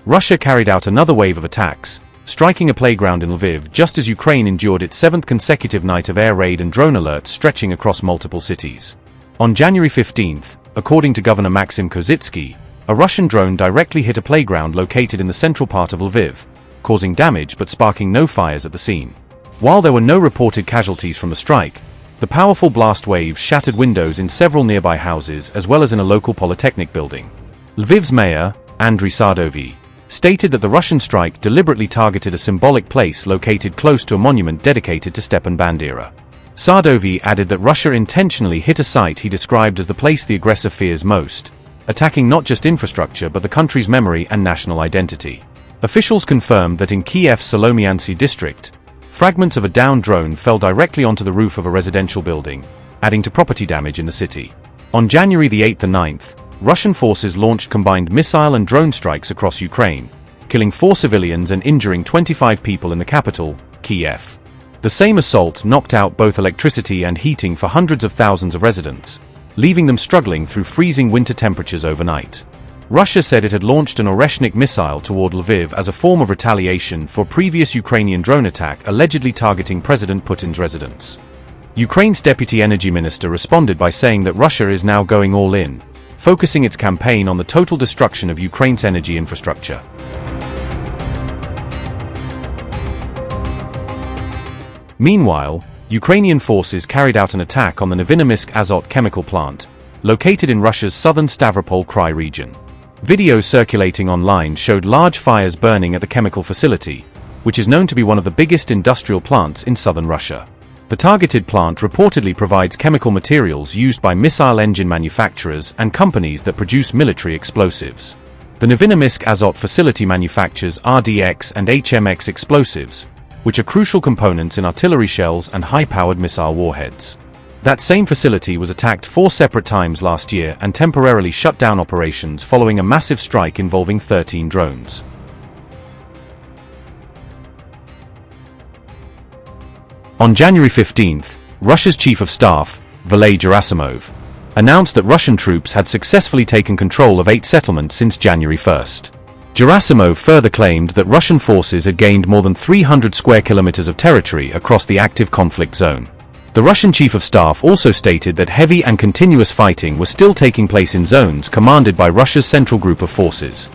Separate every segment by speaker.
Speaker 1: Russia carried out another wave of attacks, striking a playground in Lviv just as Ukraine endured its 7th consecutive night of air raid and drone alerts stretching across multiple cities. On January 15th, according to Governor Maxim Kozitsky, a Russian drone directly hit a playground located in the central part of Lviv, causing damage but sparking no fires at the scene. While there were no reported casualties from the strike, the powerful blast waves shattered windows in several nearby houses as well as in a local polytechnic building. Lviv's mayor, Andriy Sadovyi, stated that the Russian strike deliberately targeted a symbolic place located close to a monument dedicated to Stepan Bandera. Sadovyi added that Russia intentionally hit a site he described as the place the aggressor fears most, attacking not just infrastructure but the country's memory and national identity. Officials confirmed that in Kyiv's Solomyansky district, fragments of a downed drone fell directly onto the roof of a residential building, adding to property damage in the city. On January the 8th and 9th, Russian forces launched combined missile and drone strikes across Ukraine, killing 4 civilians and injuring 25 people in the capital, Kyiv. The same assault knocked out both electricity and heating for hundreds of thousands of residents, leaving them struggling through freezing winter temperatures overnight. Russia said it had launched an Oreshnik missile toward Lviv as a form of retaliation for a previous Ukrainian drone attack allegedly targeting President Putin's residence. Ukraine's deputy energy minister responded by saying that Russia is now going all in, focusing its campaign on the total destruction of Ukraine's energy infrastructure. Meanwhile, Ukrainian forces carried out an attack on the Novonomysk Azot chemical plant, located in Russia's southern Stavropol Krai region. Videos circulating online showed large fires burning at the chemical facility, which is known to be one of the biggest industrial plants in southern Russia. The targeted plant reportedly provides chemical materials used by missile engine manufacturers and companies that produce military explosives. The Novonomysk Azot facility manufactures RDX and HMX explosives, which are crucial components in artillery shells and high-powered missile warheads. That same facility was attacked 4 separate times last year and temporarily shut down operations following a massive strike involving 13 drones. On January 15th, Russia's Chief of Staff, Valery Gerasimov, announced that Russian troops had successfully taken control of 8 settlements since January 1st. Gerasimov further claimed that Russian forces had gained more than 300 square kilometers of territory across the active conflict zone. The Russian Chief of Staff also stated that heavy and continuous fighting was still taking place in zones commanded by Russia's central group of forces.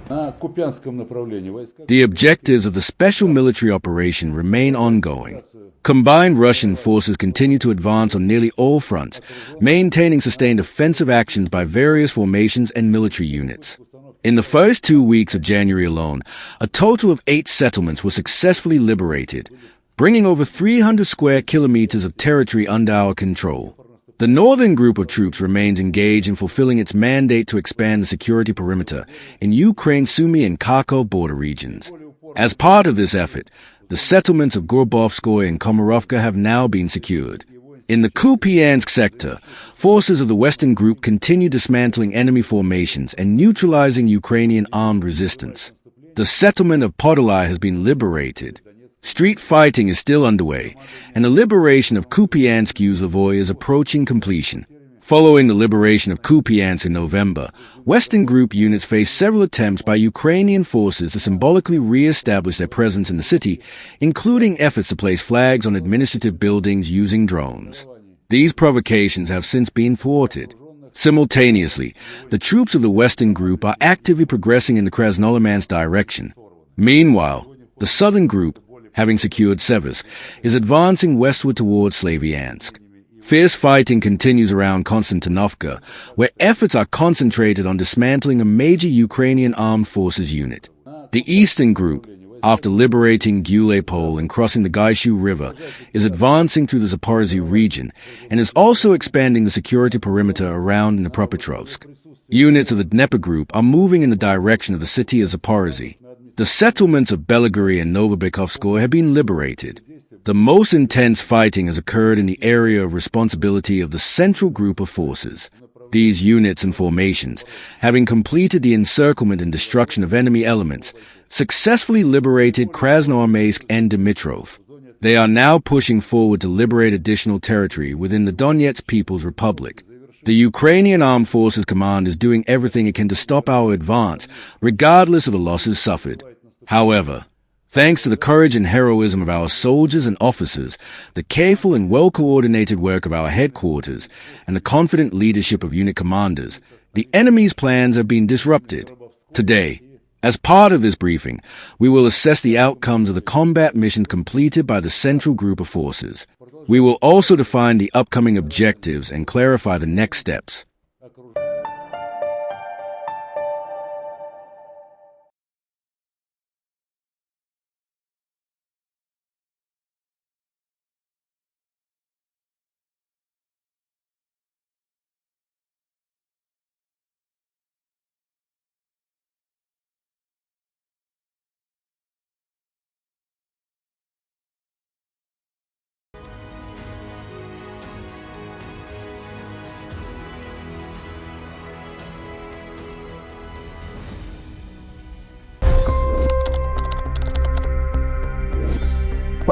Speaker 2: The objectives of the special military operation remain ongoing. Combined Russian forces continue to advance on nearly all fronts, maintaining sustained offensive actions by various formations and military units. In the first 2 weeks of January alone, a total of 8 settlements were successfully liberated, bringing over 300 square kilometers of territory under our control. The northern group of troops remains engaged in fulfilling its mandate to expand the security perimeter in Ukraine's Sumy and Kharkov border regions. As part of this effort, the settlements of Gorbovskoye and Komarovka have now been secured. In the Kupiansk sector, forces of the Western Group continue dismantling enemy formations and neutralizing Ukrainian armed resistance. The settlement of Futile has been liberated. Street fighting is still underway, and the liberation of Kupiansk-Uzlovoye is approaching completion. Following the liberation of Kupiansk in November, Western Group units faced several attempts by Ukrainian forces to symbolically re-establish their presence in the city, including efforts to place flags on administrative buildings using drones. These provocations have since been thwarted. Simultaneously, the troops of the Western Group are actively progressing in the Krasnolimansk direction. Meanwhile, the Southern Group, having secured Seversk, is advancing westward towards Slavyansk. Fierce fighting continues around Konstantinovka, where efforts are concentrated on dismantling a major Ukrainian armed forces unit. The Eastern Group, after liberating Gulepol and crossing the Gaishu River, is advancing through the Zaporozhye region and is also expanding the security perimeter around Dnipropetrovsk. Units of the Dnieper Group are moving in the direction of the city of Zaporozhye. The settlements of Belagary and Novobekhovskoye have been liberated. The most intense fighting has occurred in the area of responsibility of the Central Group of Forces. These units and formations, having completed the encirclement and destruction of enemy elements, successfully liberated Krasnoarmeysk and Dmitrov. They are now pushing forward to liberate additional territory within the Donetsk People's Republic. The Ukrainian Armed Forces Command is doing everything it can to stop our advance, regardless of the losses suffered. However, thanks to the courage and heroism of our soldiers and officers, the careful and well-coordinated work of our headquarters, and the confident leadership of unit commanders, the enemy's plans have been disrupted. Today, as part of this briefing, we will assess the outcomes of the combat missions completed by the Central Group of Forces. We will also define the upcoming objectives and clarify the next steps.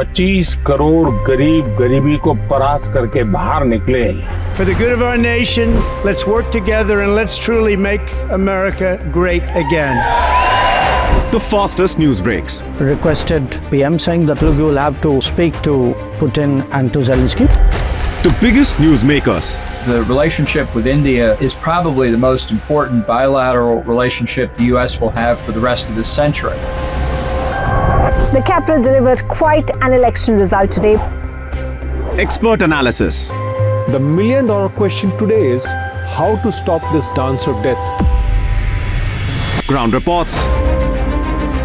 Speaker 3: $25 crore गरीब गरीबी को परास्त करके बाहर निकले।
Speaker 4: For the good of our nation, let's work together and let's truly make America great again.
Speaker 5: The fastest news breaks.
Speaker 6: Requested PM saying that look, you will have to speak to Putin and to Zelensky.
Speaker 5: The biggest news makers.
Speaker 7: The relationship with India is probably the most important bilateral relationship the U.S. will have for the rest of this century.
Speaker 8: The capital delivered quite an election result today.
Speaker 5: Expert analysis.
Speaker 9: The million-dollar question today is how to stop this dance of death.
Speaker 5: Ground reports.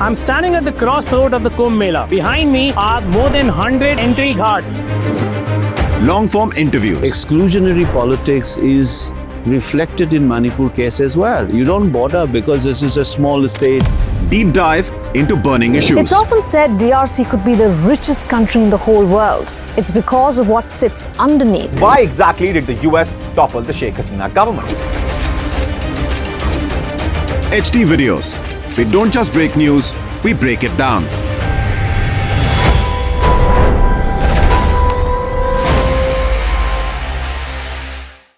Speaker 10: I'm standing at the crossroad of the Kumbh Mela. Behind me are more than 100 entry ghats.
Speaker 5: Long-form interviews.
Speaker 11: Exclusionary politics is reflected in Manipur case as well. You don't bother because this is a small state.
Speaker 5: Deep dive into burning issues.
Speaker 8: It's often said DRC could be the richest country in the whole world. It's because of what sits underneath.
Speaker 12: Why exactly did the US topple the Sheikh Hasina government?
Speaker 5: HD videos. We don't just break news, we break it down.